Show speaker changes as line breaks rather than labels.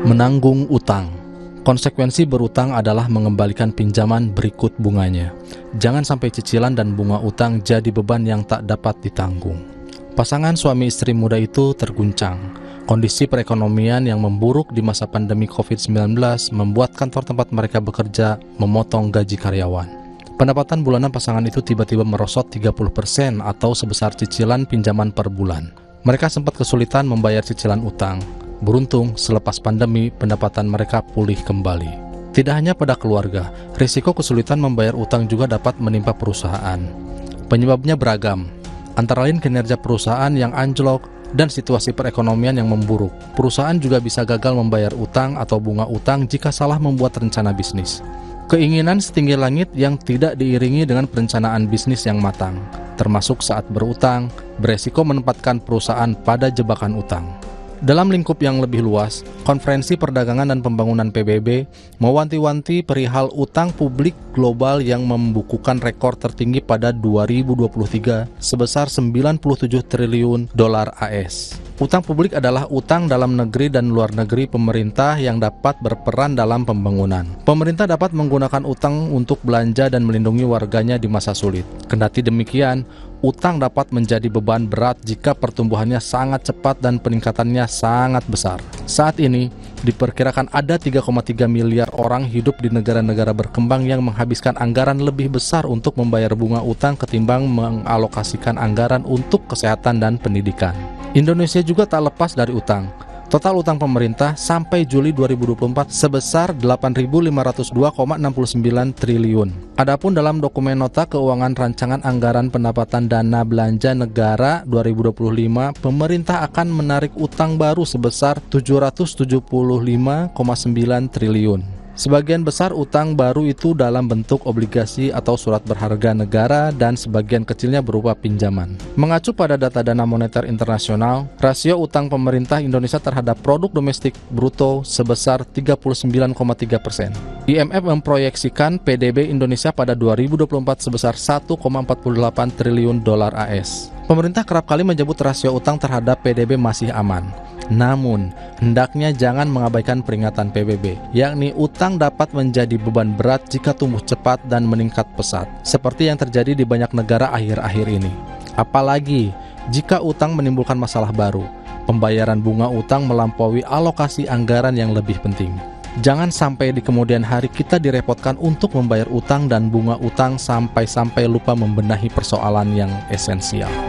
Menanggung utang. Konsekuensi berutang adalah mengembalikan pinjaman berikut bunganya. Jangan sampai cicilan dan bunga utang jadi beban yang tak dapat ditanggung. Pasangan suami istri muda itu terguncang. Kondisi perekonomian yang memburuk di masa pandemi COVID-19 membuat kantor tempat mereka bekerja memotong gaji karyawan. Pendapatan bulanan pasangan itu tiba-tiba merosot 30% atau sebesar cicilan pinjaman per bulan. Mereka sempat kesulitan membayar cicilan utang. Beruntung, selepas pandemi, pendapatan mereka pulih kembali. Tidak hanya pada keluarga, risiko kesulitan membayar utang juga dapat menimpa perusahaan. Penyebabnya beragam, antara lain kinerja perusahaan yang anjlok dan situasi perekonomian yang memburuk. Perusahaan juga bisa gagal membayar utang atau bunga utang jika salah membuat rencana bisnis. Keinginan setinggi langit yang tidak diiringi dengan perencanaan bisnis yang matang, termasuk saat berutang, beresiko menempatkan perusahaan pada jebakan utang. Dalam lingkup yang lebih luas, Konferensi Perdagangan dan Pembangunan PBB mewanti-wanti perihal utang publik global yang membukukan rekor tertinggi pada 2023 sebesar 97 triliun dolar AS. Utang publik adalah utang dalam negeri dan luar negeri pemerintah yang dapat berperan dalam pembangunan. Pemerintah dapat menggunakan utang untuk belanja dan melindungi warganya di masa sulit. Kendati demikian, utang dapat menjadi beban berat jika pertumbuhannya sangat cepat dan peningkatannya sangat besar. Saat ini, diperkirakan ada 3,3 miliar orang hidup di negara-negara berkembang yang menghabiskan anggaran lebih besar untuk membayar bunga utang ketimbang mengalokasikan anggaran untuk kesehatan dan pendidikan. Indonesia juga tak lepas dari utang. Total utang pemerintah sampai Juli 2024 sebesar 8.502,69 triliun. Adapun dalam dokumen nota keuangan rancangan anggaran pendapatan dana belanja negara 2025, pemerintah akan menarik utang baru sebesar 775,9 triliun. Sebagian besar utang baru itu dalam bentuk obligasi atau surat berharga negara dan sebagian kecilnya berupa pinjaman. Mengacu pada data Dana Moneter Internasional, rasio utang pemerintah Indonesia terhadap produk domestik bruto sebesar 39,3%. IMF memproyeksikan PDB Indonesia pada 2024 sebesar 1,48 triliun dolar AS. Pemerintah kerap kali menyebut rasio utang terhadap PDB masih aman. Namun, hendaknya jangan mengabaikan peringatan PBB, yakni utang dapat menjadi beban berat jika tumbuh cepat dan meningkat pesat, seperti yang terjadi di banyak negara akhir-akhir ini. Apalagi jika utang menimbulkan masalah baru, pembayaran bunga utang melampaui alokasi anggaran yang lebih penting. Jangan sampai di kemudian hari kita direpotkan untuk membayar utang dan bunga utang sampai-sampai lupa membenahi persoalan yang esensial.